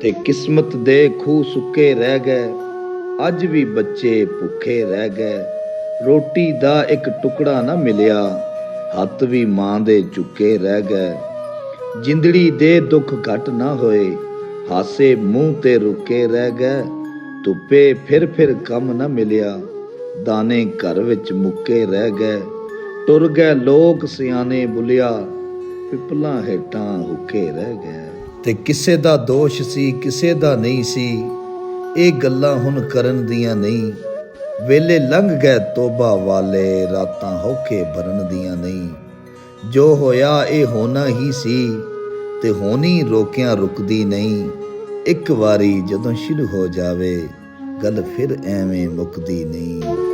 ਤੇ ਕਿਸਮਤ ਦੇ ਖੂਹ ਸੁੱਕੇ ਰਹਿ ਗਏ, ਅੱਜ ਵੀ ਬੱਚੇ ਭੁੱਖੇ ਰਹਿ ਗਏ। ਰੋਟੀ ਦਾ ਇੱਕ ਟੁਕੜਾ ਨਾ ਮਿਲਿਆ, ਹੱਥ ਵੀ ਮਾਂ ਦੇ ਝੁਕੇ ਰਹਿ ਗਏ। ਜਿੰਦੜੀ ਦੇ ਦੁੱਖ ਘੱਟ ਨਾ ਹੋਏ, ਹਾਸੇ ਮੂੰਹ ਤੇ ਰੁਕੇ ਰਹਿ ਗਏ। ਧੁੱਪੇ ਫਿਰ ਕੰਮ ਨਾ ਮਿਲਿਆ, ਦਾਣੇ ਘਰ ਵਿੱਚ ਮੁੱਕੇ ਰਹਿ ਗਏ। ਟੁਰ ਗਏ ਲੋਕ ਸਿਆਣੇ ਬੁਲਿਆ, ਪਿੱਪਲਾਂ ਹੇਠਾਂ ਹੁੱਕੇ ਰਹਿ ਗਏ। ਤੇ ਕਿਸੇ ਦਾ ਦੋਸ਼ ਸੀ ਕਿਸੇ ਦਾ ਨਹੀਂ ਸੀ, ਇਹ ਗੱਲਾਂ ਹੁਣ ਕਰਨ ਦੀਆਂ ਨਹੀਂ। ਵੇਲੇ ਲੰਘ ਗਏ ਤੋਬਾ ਵਾਲੇ, ਰਾਤਾਂ ਹੌਕੇ ਭਰਨ ਦੀਆਂ ਨਹੀਂ। ਜੋ ਹੋਇਆ ਇਹ ਹੋਣਾ ਹੀ ਸੀ, ਤੇ ਹੋਣੀ ਰੋਕਿਆਂ ਰੁਕਦੀ ਨਹੀਂ। ਇੱਕ ਵਾਰੀ ਜਦੋਂ ਸ਼ੁਰੂ ਹੋ ਜਾਵੇ, ਗੱਲ ਫਿਰ ਐਵੇਂ ਮੁੱਕਦੀ ਨਹੀਂ।